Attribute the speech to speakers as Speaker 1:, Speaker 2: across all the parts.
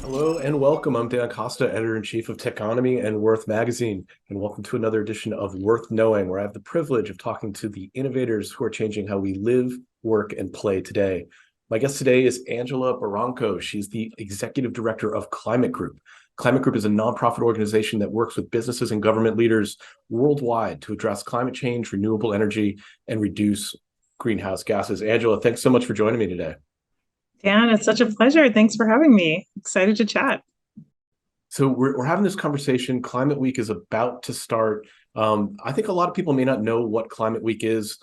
Speaker 1: Hello and welcome. I'm Dan Costa, editor-in-chief of Techonomy and Worth Magazine, and welcome to another edition of Worth Knowing, where I have the privilege of talking to the innovators who are changing how we live, work, and play today. My guest today is Angela Barranco. She's the executive director of Climate Group. Climate Group is a nonprofit organization that works with businesses and government leaders worldwide to address climate change, renewable energy, and reduce greenhouse gases. Angela, thanks so much for joining me today.
Speaker 2: Dan, it's such a pleasure. Thanks for having me. Excited to chat.
Speaker 1: So we're having this conversation. Climate Week is about to start. I think a lot of people may not know what Climate Week is.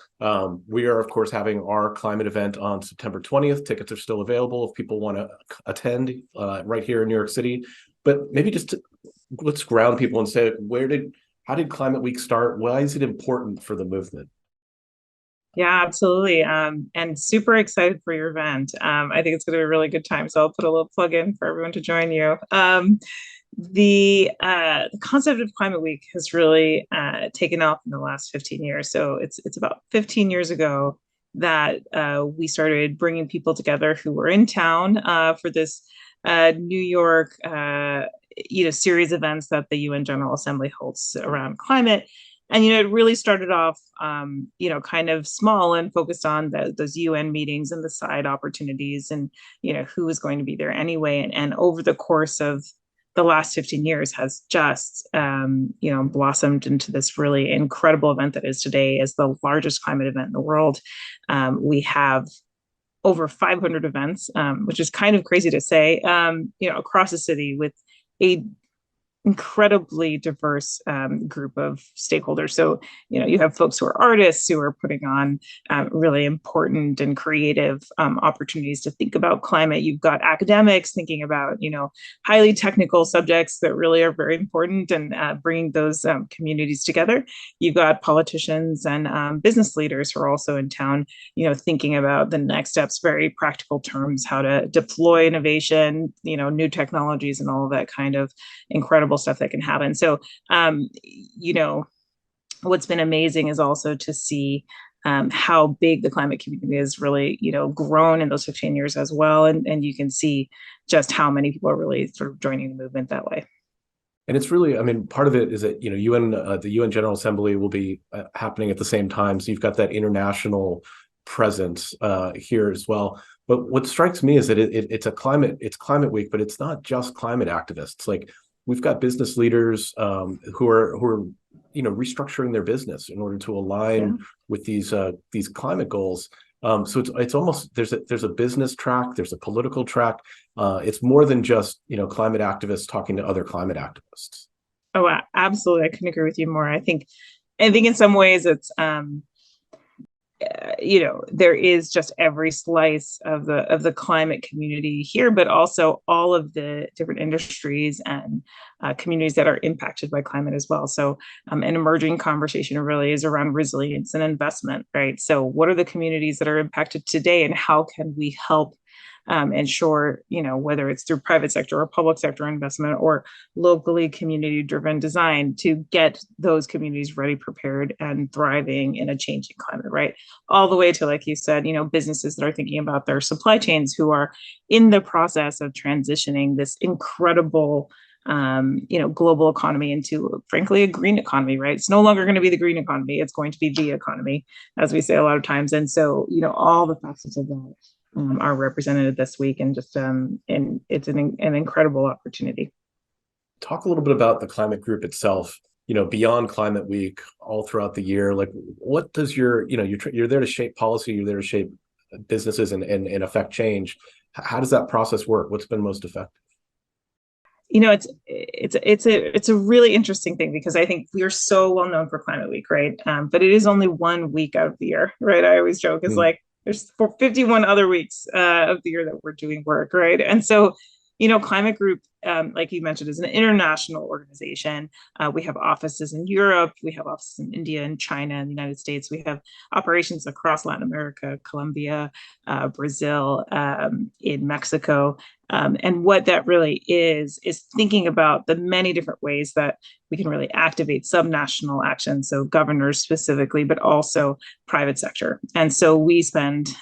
Speaker 1: We are, of course, having our climate event on September 20th. Tickets are still available if people want to attend right here in New York City. But maybe let's ground people and say, how did Climate Week start? Why is it important for the movement?
Speaker 2: Yeah, absolutely. And super excited for your event. I think it's going to be a really good time. So I'll put a little plug in for everyone to join you. The concept of Climate Week has really taken off in the last 15 years. So it's about 15 years ago that we started bringing people together who were in town for this New York series of events that the UN General Assembly holds around climate. And it really started off kind of small and focused on those UN meetings and the side opportunities and who was going to be there anyway. And over the course of the last 15 years has just blossomed into this really incredible event that is today as the largest climate event in the world. We have over 500 events, which is kind of crazy to say, across the city with a incredibly diverse group of stakeholders. So, you have folks who are artists who are putting on really important and creative opportunities to think about climate. You've got academics thinking about, highly technical subjects that really are very important and bringing those communities together. You've got politicians and business leaders who are also in town, thinking about the next steps, very practical terms, how to deploy innovation, new technologies and all of that kind of incredible stuff that can happen. So, what's been amazing is also to see how big the climate community has really, grown in those 15 years as well. And you can see just how many people are really sort of joining the movement that way.
Speaker 1: And it's really, I mean, part of it is that, the UN General Assembly will be happening at the same time. So you've got that international presence here as well. But what strikes me is that it's Climate Week, but it's not just climate activists. Like, we've got business leaders who are restructuring their business in order to align with these climate goals. So it's almost there's a business track, there's a political track. It's more than just climate activists talking to other climate activists.
Speaker 2: Oh, absolutely! I couldn't agree with you more. I think in some ways it's there is just every slice of the climate community here, but also all of the different industries and communities that are impacted by climate as well. So an emerging conversation really is around resilience and investment, right? So what are the communities that are impacted today and how can we help ensure, whether it's through private sector or public sector investment or locally community driven design to get those communities ready, prepared, and thriving in a changing climate, right? All the way to, like you said, businesses that are thinking about their supply chains who are in the process of transitioning this incredible global economy into, frankly, a green economy, right? It's no longer going to be the green economy. It's going to be the economy, as we say a lot of times. And so, all the facets of that are represented this week, and just and it's an incredible opportunity.
Speaker 1: Talk a little bit about the Climate Group itself. Beyond Climate Week, all throughout the year. Like, what does you're there to shape policy, you're there to shape businesses and affect change. How does that process work? What's been most effective?
Speaker 2: It's a really interesting thing because I think we are so well known for Climate Week, right? But it is only 1 week out of the year, right? I always joke is like there's 51 other weeks of the year that we're doing work, right? And so, Climate Group like you mentioned, is an international organization. We have offices in Europe, we have offices in India and China and the United States. We have operations across Latin America, Colombia, Brazil, in Mexico. And what that really is thinking about the many different ways that we can really activate subnational action, so governors specifically, but also private sector. And so we spend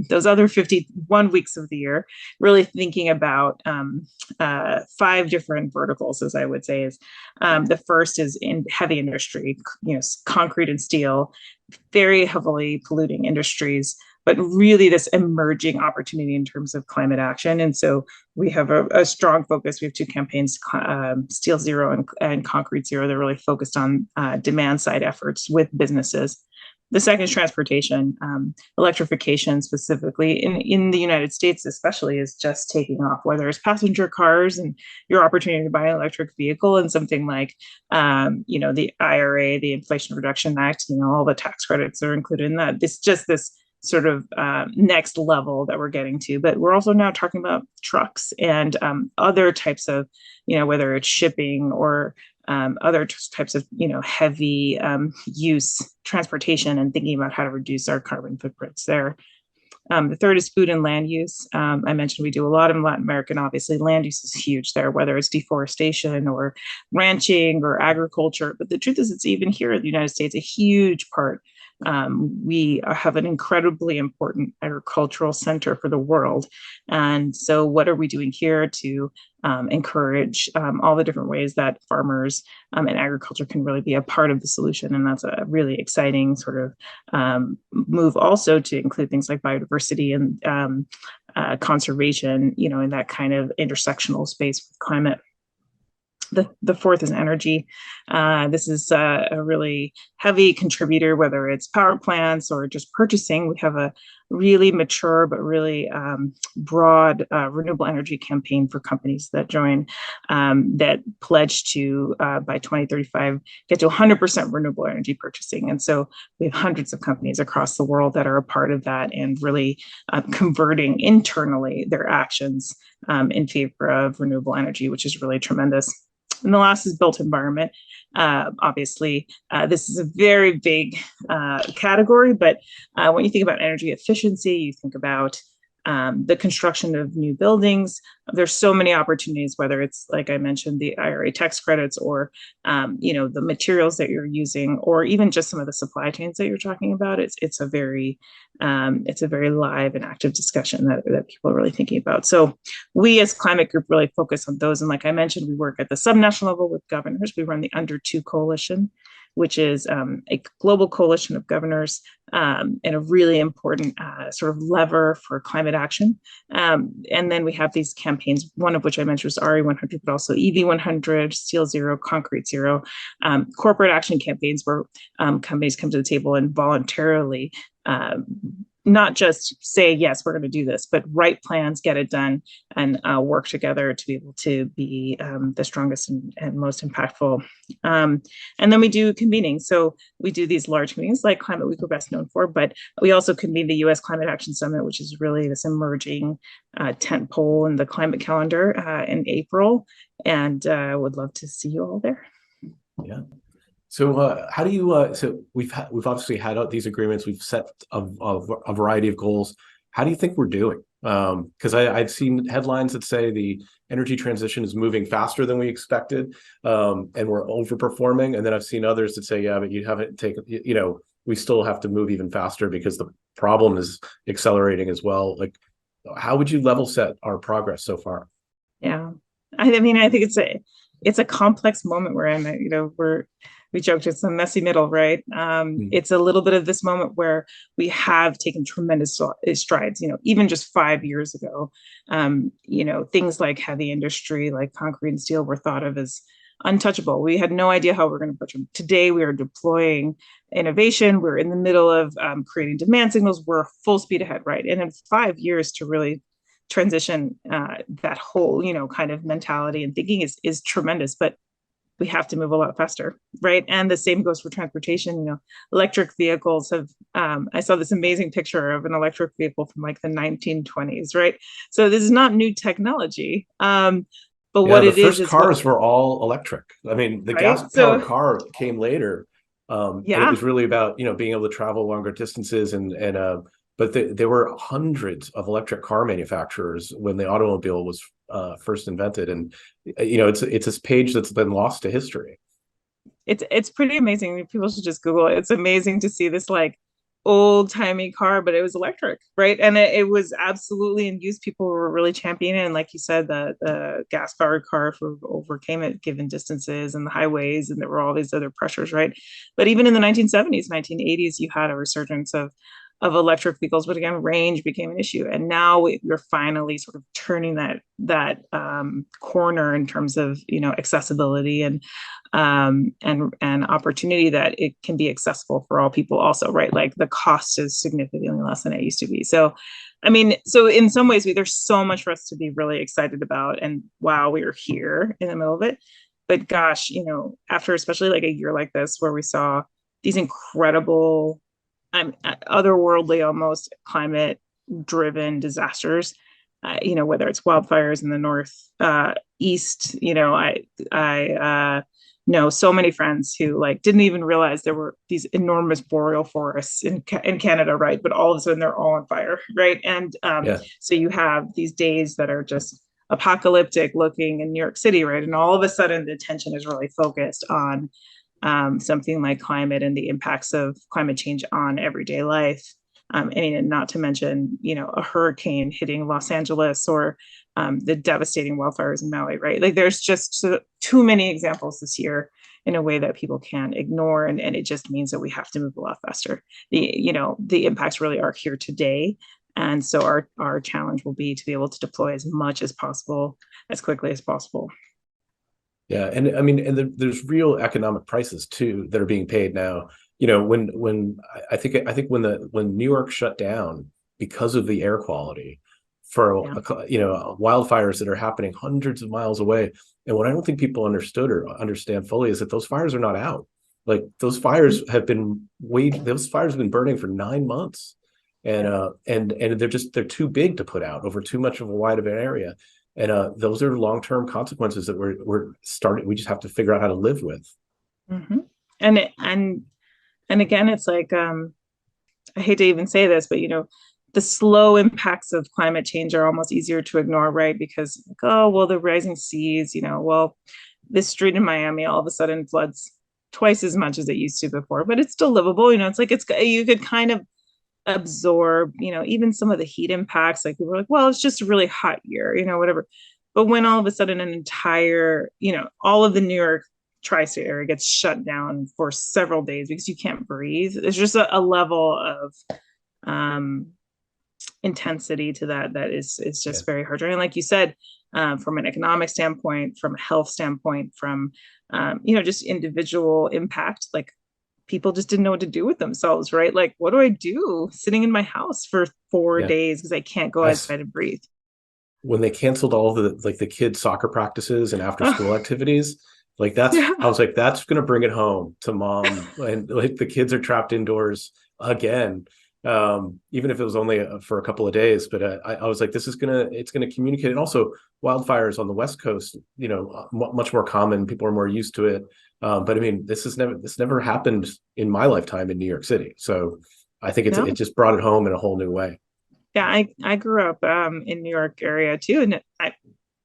Speaker 2: those other 51 weeks of the year really thinking about 5 different verticals, as I would say. Is the first is in heavy industry, concrete and steel, very heavily polluting industries, but really this emerging opportunity in terms of climate action. And so we have a strong focus. We have 2 campaigns, Steel Zero and Concrete Zero. They're really focused on demand side efforts with businesses. The second is transportation. Electrification specifically in the United States especially is just taking off, whether it's passenger cars and your opportunity to buy an electric vehicle, and something like the IRA, the Inflation Reduction Act, all the tax credits are included in that. It's just this sort of next level that we're getting to. But we're also now talking about trucks and other types of, whether it's shipping or other types of, heavy use transportation, and thinking about how to reduce our carbon footprints there. The third is food and land use. I mentioned we do a lot in Latin America, and obviously land use is huge there, whether it's deforestation or ranching or agriculture. But the truth is, it's even here in the United States, a huge part. We have an incredibly important agricultural center for the world. And so what are we doing here to encourage all the different ways that farmers and agriculture can really be a part of the solution? And that's a really exciting sort of move also to include things like biodiversity and conservation, in that kind of intersectional space with climate. The fourth is energy. This is a really heavy contributor, whether it's power plants or just purchasing. We have a really mature but really broad renewable energy campaign for companies that join, that pledge to, by 2035, get to 100% renewable energy purchasing. And so we have hundreds of companies across the world that are a part of that, and really converting internally their actions in favor of renewable energy, which is really tremendous. And the last is built environment. Obviously, this is a very big category, but when you think about energy efficiency, you think about the construction of new buildings. There's so many opportunities, whether it's, like I mentioned, the IRA tax credits, or the materials that you're using, or even just some of the supply chains that you're talking about. It's a very live and active discussion that people are really thinking about. So we as Climate Group really focus on those. And like I mentioned, we work at the subnational level with governors. We run the Under 2 Coalition, which is a global coalition of governors, and a really important sort of lever for climate action. And then we have these campaigns, one of which I mentioned was RE100, but also EV100, Steel Zero, Concrete Zero, corporate action campaigns where companies come to the table and voluntarily not just say, yes, we're going to do this, but write plans, get it done, and work together to be able to be the strongest and most impactful. And then we do convening. So we do these large meetings like Climate Week we're best known for, but we also convene the U.S. Climate Action Summit, which is really this emerging tent pole in the climate calendar in April. And would love to see you all there.
Speaker 1: Yeah. So how do you, so we've obviously had these agreements, we've set a variety of goals. How do you think we're doing? Because I've seen headlines that say the energy transition is moving faster than we expected, and we're overperforming. And then I've seen others that say, yeah, but you haven't taken, we still have to move even faster because the problem is accelerating as well. Like, how would you level set our progress so far?
Speaker 2: Yeah, I mean, I think it's a complex moment we're in. We joked it's a messy middle, right? It's a little bit of this moment where we have taken tremendous strides, even just 5 years ago. Things like heavy industry, like concrete and steel, were thought of as untouchable. We had no idea how we're going to approach them. Today, we are deploying innovation. We're in the middle of creating demand signals. We're full speed ahead, right? And in 5 years to really transition that whole, kind of mentality and thinking is tremendous. But we have to move a lot faster, right? And the same goes for transportation. Electric vehicles have, I saw this amazing picture of an electric vehicle from like the 1920s, right? So this is not new technology, But
Speaker 1: Yeah,
Speaker 2: what
Speaker 1: the
Speaker 2: it
Speaker 1: first
Speaker 2: is what,
Speaker 1: cars were all electric. I mean, the
Speaker 2: right?
Speaker 1: gas powered
Speaker 2: So
Speaker 1: car came later, and it
Speaker 2: yeah,
Speaker 1: was really about being able to travel longer distances and but there were hundreds of electric car manufacturers when the automobile was first invented, and it's this page that's been lost to history.
Speaker 2: it's pretty amazing. People should just Google it. It's amazing to see this like old timey car, but it was electric, right? And it was absolutely in use. People were really championing it. And like you said, the gas powered car for overcame it given distances and the highways, and there were all these other pressures, right? But even in the 1970s, 1980s, you had a resurgence of electric vehicles, but again, range became an issue. And now we're finally sort of turning that corner in terms of accessibility and opportunity, that it can be accessible for all people also, right? Like the cost is significantly less than it used to be. So I mean, so in some ways there's so much for us to be really excited about, and wow, we are here in the middle of it. But gosh, after especially like a year like this where we saw these incredible, otherworldly almost climate driven disasters, whether it's wildfires in the north east. I know so many friends who like didn't even realize there were these enormous boreal forests in Canada, right? But all of a sudden they're all on fire, right? And
Speaker 1: Yeah,
Speaker 2: so you have these days that are just apocalyptic looking in New York City, right? And all of a sudden the attention is really focused on something like climate and the impacts of climate change on everyday life. And not to mention, a hurricane hitting Los Angeles, or the devastating wildfires in Maui, right? Like there's just too many examples this year in a way that people can't ignore. And it just means that we have to move a lot faster. The impacts really are here today. And so our challenge will be to be able to deploy as much as possible, as quickly as possible.
Speaker 1: yeah, and I mean, and there's real economic prices too that are being paid now. When I think when New York shut down because of the air quality for
Speaker 2: Yeah.
Speaker 1: wildfires that are happening hundreds of miles away, and what I don't think people understood or understand fully is that those fires are not out. Like those fires have been burning for 9 months, and
Speaker 2: Yeah.
Speaker 1: they're too big to put out over too much of a wide of an area. And those are long-term consequences that we just have to figure out how to live with.
Speaker 2: Mm-hmm. And again, it's like I hate to even say this, but the slow impacts of climate change are almost easier to ignore, right? Because like, oh well, the rising seas, well, this street in Miami all of a sudden floods twice as much as it used to before, but it's still livable. It's like you could kind of absorb, even some of the heat impacts. Like people are like, well, it's just a really hot year, whatever. But when all of a sudden an entire, all of the New York tri-state area gets shut down for several days because you can't breathe, there's just a level of um, intensity to that is
Speaker 1: Yeah,
Speaker 2: just very hard. And like you said, from an economic standpoint, from a health standpoint, from just individual impact, like people just didn't know what to do with themselves, right? Like, what do I do sitting in my house for 4 days because I can't go
Speaker 1: I
Speaker 2: outside and breathe?
Speaker 1: when they canceled all the kids soccer practices and after school activities, like I
Speaker 2: Yeah.
Speaker 1: was like, that's gonna bring it home to mom, and like the kids are trapped indoors again. Even if it was only for a couple of days, but I was like, it's gonna communicate. And also wildfires on the West Coast, much more common. People are more used to it. But I mean, this never happened in my lifetime in New York City. So I think it
Speaker 2: No.
Speaker 1: just brought it home in a whole new way.
Speaker 2: Yeah, I grew up in New York area too, and I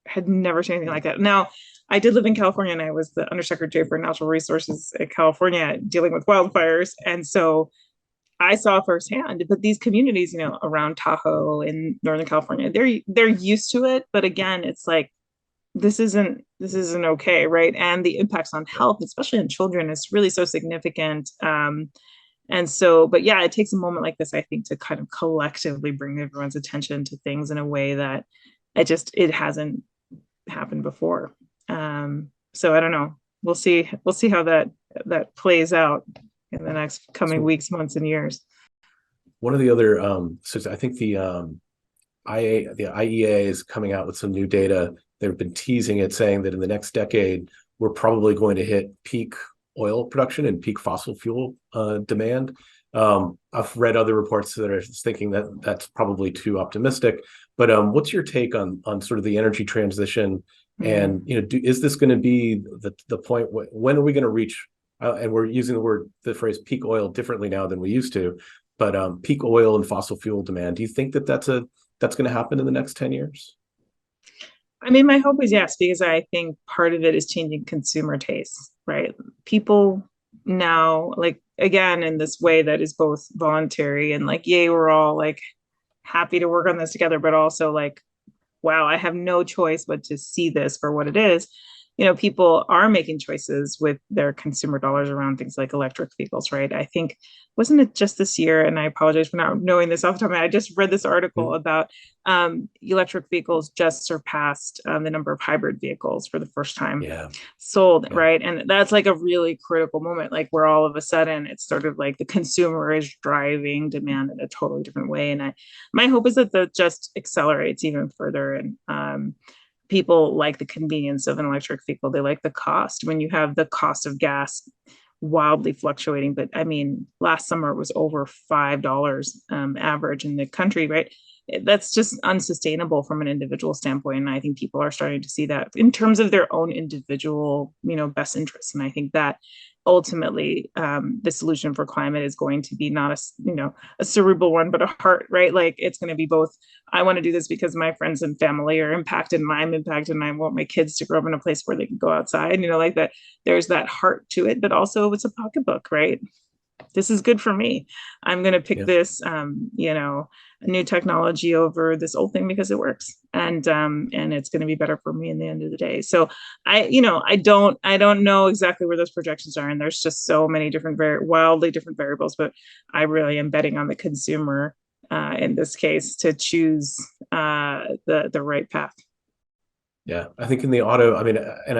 Speaker 2: had never seen anything like that. Now, I did live in California, and I was the undersecretary for natural resources in California dealing with wildfires, and so I saw firsthand. But these communities, around Tahoe in Northern California, they're used to it. But again, it's like this isn't okay, right? And the impacts on
Speaker 1: Yeah,
Speaker 2: health, especially in children, is really so significant. And so, but yeah, it takes a moment like this, I think, to kind of collectively bring everyone's attention to things in a way that it hasn't happened before. So I don't know. We'll see how that plays out in the next coming
Speaker 1: so
Speaker 2: weeks, months, and years.
Speaker 1: one of the other so I think the IEA is coming out with some new data. They've been teasing it, saying that in the next decade we're probably going to hit peak oil production and peak fossil fuel demand. I've read other reports that are thinking that that's probably too optimistic. But what's your take on sort of the energy transition And is this going to be the point? When are we going to reach? And we're using the phrase peak oil differently now than we used to, but peak oil and fossil fuel demand. Do you think that's going to happen in the next 10 years?
Speaker 2: I mean, my hope is yes, because I think part of it is changing consumer tastes, right? People now, like, again, in this way that is both voluntary and like, yay, we're all like happy to work on this together, but also like, wow, I have no choice but to see this for what it is. People are making choices with their consumer dollars around things like electric vehicles, right? I think, wasn't it just this year? And I apologize for not knowing this off the top of my head. I just read this article about electric vehicles just surpassed the number of hybrid vehicles for the first time
Speaker 1: Yeah.
Speaker 2: sold,
Speaker 1: Yeah.
Speaker 2: right? And that's like a really critical moment, like where all of a sudden it's sort of like the consumer is driving demand in a totally different way. And my hope is that just accelerates even further. And people like the convenience of an electric vehicle. They like the cost. When you have the cost of gas wildly fluctuating, but I mean, last summer it was over $5 average in the country, right? That's just unsustainable from an individual standpoint. And I think people are starting to see that in terms of their own individual, best interests. And I think that ultimately the solution for climate is going to be not a cerebral one, but a heart, right? Like it's going to be both. I want to do this because my friends and family are impacted and I'm impacted and I want my kids to grow up in a place where they can go outside, like that. There's that heart to it, but also it's a pocketbook, right? This is good for me. I'm going to pick this, a new technology over this old thing because it works, and it's going to be better for me in the end of the day. So I don't know exactly where those projections are, and there's just so many different, very wildly different variables. But I really am betting on the consumer in this case to choose the right path.
Speaker 1: Yeah, I think in the auto, I mean, and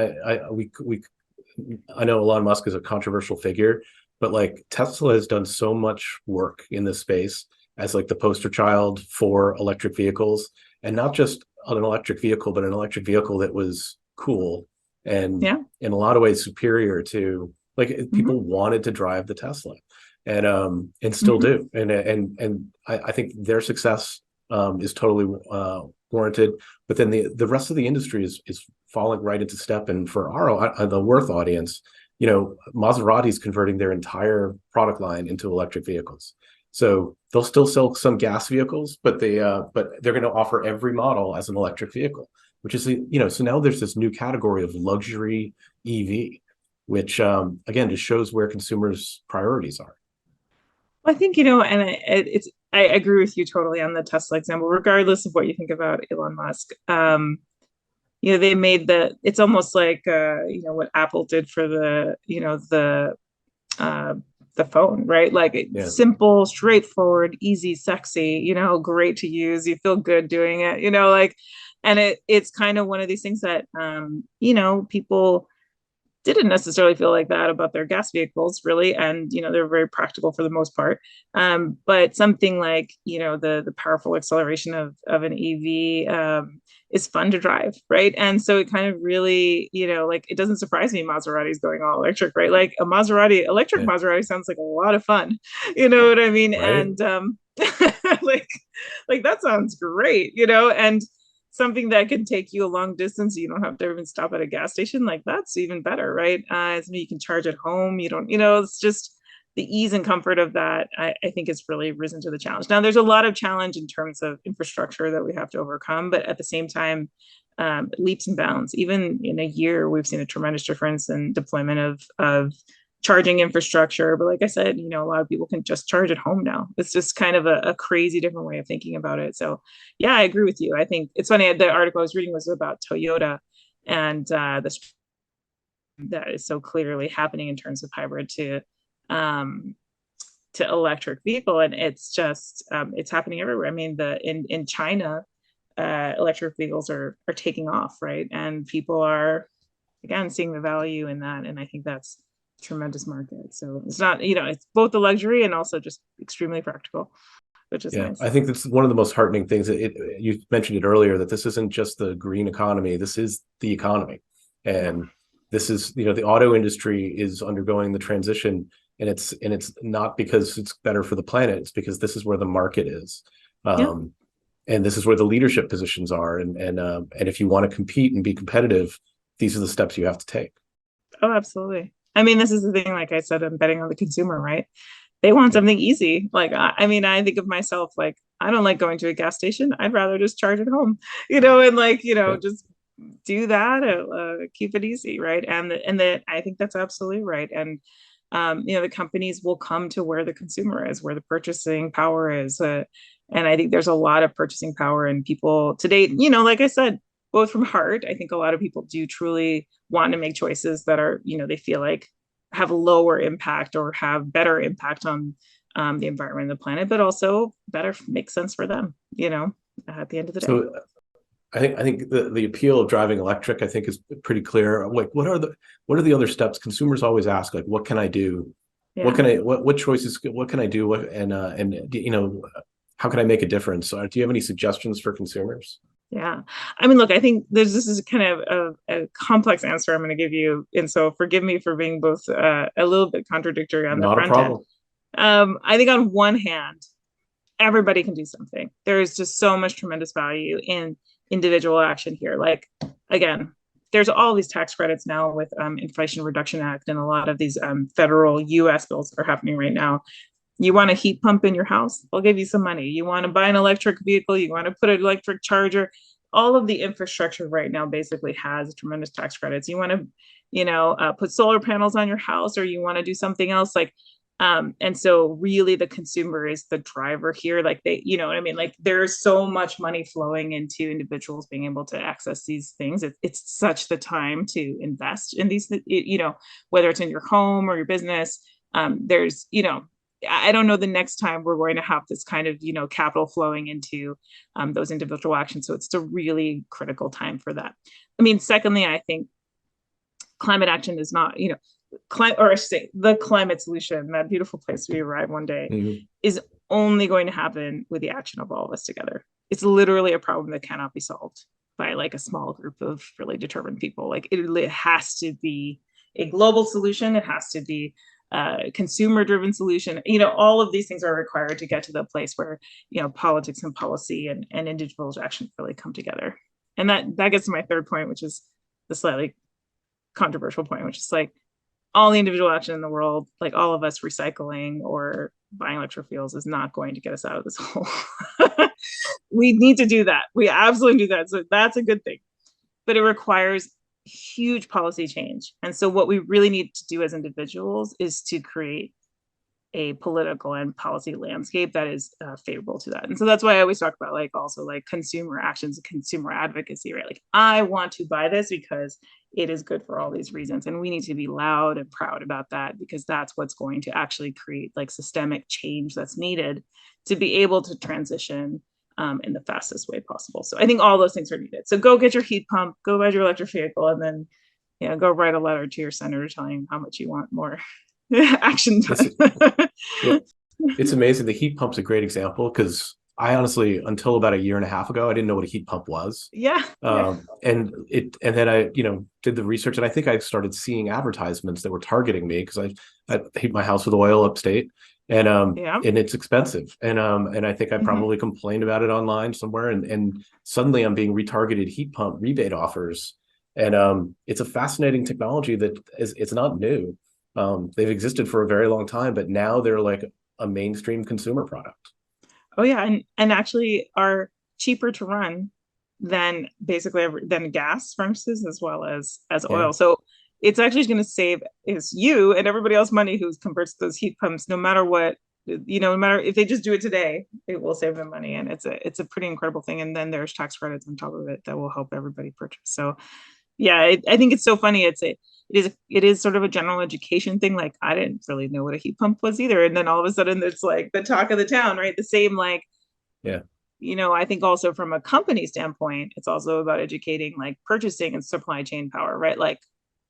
Speaker 1: I know Elon Musk is a controversial figure, but like Tesla has done so much work in this space as like the poster child for electric vehicles, and not just an electric vehicle, but an electric vehicle that was cool and in a lot of ways superior to like people wanted to drive the Tesla and still do. And I think their success is totally warranted, but then the rest of the industry is falling right into step. And for the Worth audience, Maserati's converting their entire product line into electric vehicles. So they'll still sell some gas vehicles, but they're going to offer every model as an electric vehicle, which is so now there's this new category of luxury EV, which again just shows where consumers' priorities are.
Speaker 2: I think, and I agree with you totally on the Tesla example, regardless of what you think about Elon Musk. They made it's almost like what Apple did for the phone, right? Like simple, straightforward, easy, sexy, great to use. You feel good doing it, and it's kind of one of these things that people didn't necessarily feel like that about their gas vehicles, really. And they're very practical for the most part, but something like the powerful acceleration of an EV is fun to drive, right? And so it kind of really, like it doesn't surprise me Maserati's going all electric, right? Like a electric Maserati sounds like a lot of fun, you know what I mean? Right. And like that sounds great, and something that can take you a long distance. You don't have to even stop at a gas station. Like that's even better, right? You can charge at home. You don't, it's just the ease and comfort of that. I think it's really risen to the challenge. Now there's a lot of challenge in terms of infrastructure that we have to overcome, but at the same time, leaps and bounds. Even in a year, we've seen a tremendous difference in deployment of charging infrastructure. But like I said, a lot of people can just charge at home now. It's just kind of a crazy different way of thinking about it. So yeah, I agree with you. I think it's funny. The article I was reading was about Toyota and this that is so clearly happening in terms of hybrid to electric vehicle. And it's just, it's happening everywhere. I mean, in China, electric vehicles are taking off, right? And people are, again, seeing the value in that. And I think that's tremendous market. So it's not, it's both the luxury and also just extremely practical, which is nice.
Speaker 1: I think that's one of the most heartening things. You mentioned it earlier that this isn't just the green economy. This is the economy. And this is, the auto industry is undergoing the transition, and it's not because it's better for the planet. It's because this is where the market is. and this is where the leadership positions are, and if you want to compete and be competitive, these are the steps you have to take.
Speaker 2: Oh, absolutely. I mean, this is the thing, like I said, I'm betting on the consumer, right? They want
Speaker 1: Yeah.
Speaker 2: something easy. Like, I mean, I think of myself, like, I don't like going to a gas station. I'd rather just charge at home, and like,
Speaker 1: Yeah.
Speaker 2: just do that, keep it easy, right? And I think that's absolutely right. And the companies will come to where the consumer is, where the purchasing power is. And I think there's a lot of purchasing power in people today, like I said, both from heart. I think a lot of people do truly want to make choices that are, they feel like have lower impact or have better impact on the environment and the planet, but also better make sense for them, at the end of the day.
Speaker 1: So I think the appeal of driving electric, I think, is pretty clear. Like, what are the other steps? Consumers always ask, like, what can I do?
Speaker 2: Yeah.
Speaker 1: What choices? What can I do? How can I make a difference? Do you have any suggestions for consumers?
Speaker 2: Yeah. I mean, look, I think this is kind of a complex answer I'm going to give you. And so forgive me for being both a little bit contradictory on the
Speaker 1: Not a
Speaker 2: front end.
Speaker 1: problem.
Speaker 2: I think on one hand, everybody can do something. There is just so much tremendous value in individual action here. Like, again, there's all these tax credits now with Inflation Reduction Act and a lot of these federal US bills that are happening right now. You want a heat pump in your house? I'll give you some money. You want to buy an electric vehicle? You want to put an electric charger? All of the infrastructure right now basically has tremendous tax credits. You want to, put solar panels on your house, or you want to do something else, like, and so really the consumer is the driver here. Like what I mean? Like there's so much money flowing into individuals being able to access these things. It's such the time to invest in these, whether it's in your home or your business. There's, I don't know the next time we're going to have this kind of, capital flowing into those individual actions. So it's a really critical time for that. I mean, secondly, I think climate action is not, or I should say the climate solution, that beautiful place we arrive one day,
Speaker 1: Mhm.
Speaker 2: is only going to happen with the action of all of us together. It's literally a problem that cannot be solved by like a small group of really determined people. Like it has to be a global solution. It has to be consumer driven solution. All of these things are required to get to the place where, politics and policy and individual action really come together. And that gets to my third point, which is the slightly controversial point, which is like all the individual action in the world, like all of us recycling or buying electric fuels, is not going to get us out of this hole. We need to do that. We absolutely do that. So that's a good thing. But it requires huge policy change. And so what we really need to do as individuals is to create a political and policy landscape that is favorable to that. And so that's why I always talk about like also like consumer actions and consumer advocacy, right? Like I want to buy this because it is good for all these reasons. And we need to be loud and proud about that, because that's what's going to actually create like systemic change that's needed to be able to transition in the fastest way possible. So I think all those things are needed. So go get your heat pump, go buy your electric vehicle, and then go write a letter to your senator telling him how much you want more action
Speaker 1: It's
Speaker 2: done.
Speaker 1: yeah, it's amazing. The heat pump's a great example because I honestly, until about a year and a half ago, I didn't know what a heat pump was.
Speaker 2: Yeah, yeah.
Speaker 1: And then I, did the research, and I think I started seeing advertisements that were targeting me because I heat my house with oil upstate,
Speaker 2: Yeah.
Speaker 1: and it's expensive, and I think I
Speaker 2: Mm-hmm.
Speaker 1: probably complained about it online somewhere, and suddenly I'm being retargeted heat pump rebate offers, and it's a fascinating technology that it's not new. They've existed for a very long time, but now they're like a mainstream consumer product.
Speaker 2: Oh yeah, and actually are cheaper to run than basically than gas furnaces as well as
Speaker 1: Yeah.
Speaker 2: oil. So it's actually going to save is you and everybody else money who converts those heat pumps, no matter what, no matter if they just do it today, it will save them money, and it's a pretty incredible thing. And then there's tax credits on top of it that will help everybody purchase. So yeah, I think it's so funny. It is sort of a general education thing. Like I didn't really know what a heat pump was either, and then all of a sudden it's like the talk of the town, right? The same like,
Speaker 1: Yeah.
Speaker 2: I think also from a company standpoint, it's also about educating like purchasing and supply chain power, right? Like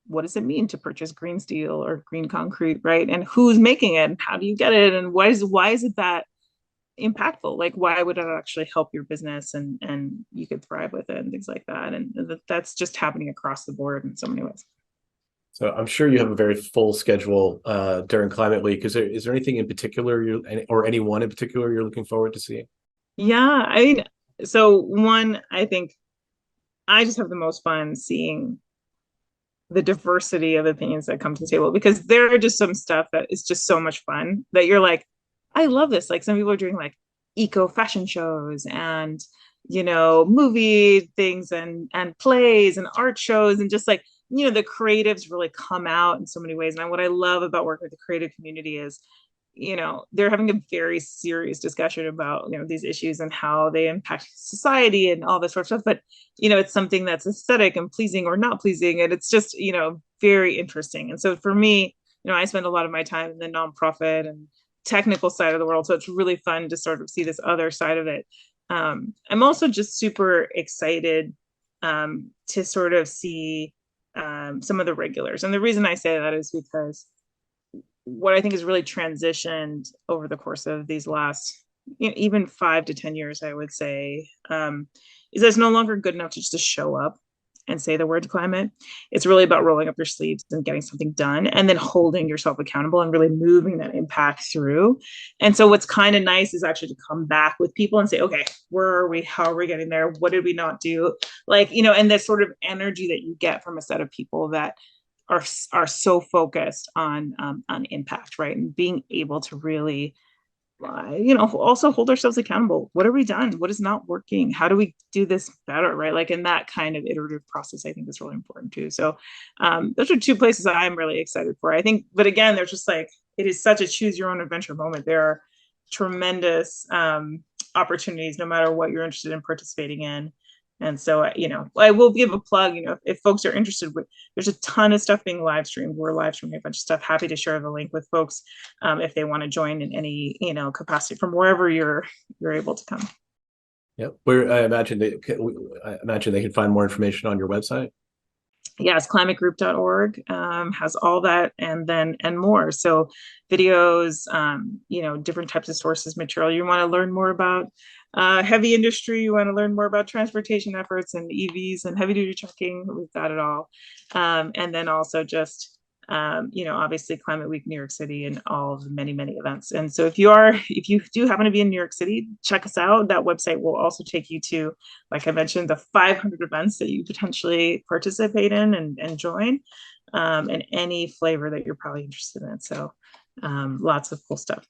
Speaker 2: what does it mean to purchase green steel or green concrete, right? And who's making it and how do you get it, and why is it that impactful? Like why would it actually help your business, and you could thrive with it and things like that? And that's just happening across the board in so many ways.
Speaker 1: So I'm sure you have a very full schedule during Climate Week. Is there anything in particular or anyone in particular you're looking forward to seeing?
Speaker 2: Yeah, I mean, So one, I think I just have the most fun seeing the diversity of opinions that come to the table, because there are just some stuff that is just so much fun that you're like, I love this. Like some people are doing like eco fashion shows and movie things and plays and art shows, and just like the creatives really come out in so many ways. And what I love about working with the creative community is they're having a very serious discussion about these issues and how they impact society and all this sort of stuff, but it's something that's aesthetic and pleasing or not pleasing, and it's just very interesting. And so for me, I spend a lot of my time in the nonprofit and technical side of the world, so it's really fun to sort of see this other side of it. I'm also just super excited to sort of see some of the regulars, and the reason I say that is because what I think has really transitioned over the course of these last, even 5 to 10 years, I would say, is that it's no longer good enough to just to show up and say the word climate. It's really about rolling up your sleeves and getting something done, and then holding yourself accountable and really moving that impact through. And so what's kind of nice is actually to come back with people and say, okay, where are we? How are we getting there? What did we not do? Like, and this sort of energy that you get from a set of people that are so focused on impact, right? And being able to really, also hold ourselves accountable. What are we done? What is not working? How do we do this better, right? Like in that kind of iterative process, I think is really important too. So those are two places that I'm really excited for. I think, but again, there's just like, it is such a choose your own adventure moment. There are tremendous opportunities, no matter what you're interested in participating in. And so, I will give a plug, if folks are interested, there's a ton of stuff being live streamed. We're live streaming a bunch of stuff. Happy to share the link with folks if they want to join in any, capacity from wherever you're able to come.
Speaker 1: Yep. I imagine they can find more information on your website.
Speaker 2: Yes, climategroup.org has all that and more. So videos, different types of sources, material. You want to learn more about heavy industry, you want to learn more about transportation efforts and EVs and heavy duty trucking, we've got it all. And then also just obviously Climate Week New York City and all of the many, many events. And so if you do happen to be in New York City, check us out. That website will also take you to, like I mentioned, the 500 events that you potentially participate in and join, and any flavor that you're probably interested in. So lots of cool stuff.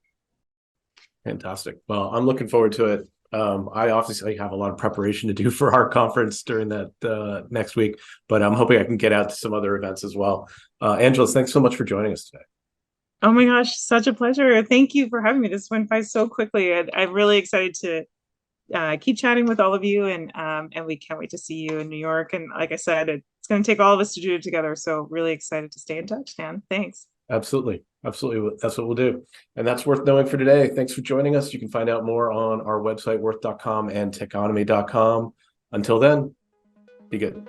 Speaker 1: Fantastic. Well, I'm looking forward to it. I obviously have a lot of preparation to do for our conference during that next week, but I'm hoping I can get out to some other events as well. Angela, thanks so much for joining us today.
Speaker 2: Oh my gosh, such a pleasure. Thank you for having me. This went by so quickly. I'm really excited to keep chatting with all of you, and we can't wait to see you in New York. And like I said, it's going to take all of us to do it together. So really excited to stay in touch, Dan. Thanks.
Speaker 1: Absolutely. Absolutely. That's what we'll do. And that's Worth Knowing for today. Thanks for joining us. You can find out more on our website, worth.com and techonomy.com. Until then, be good.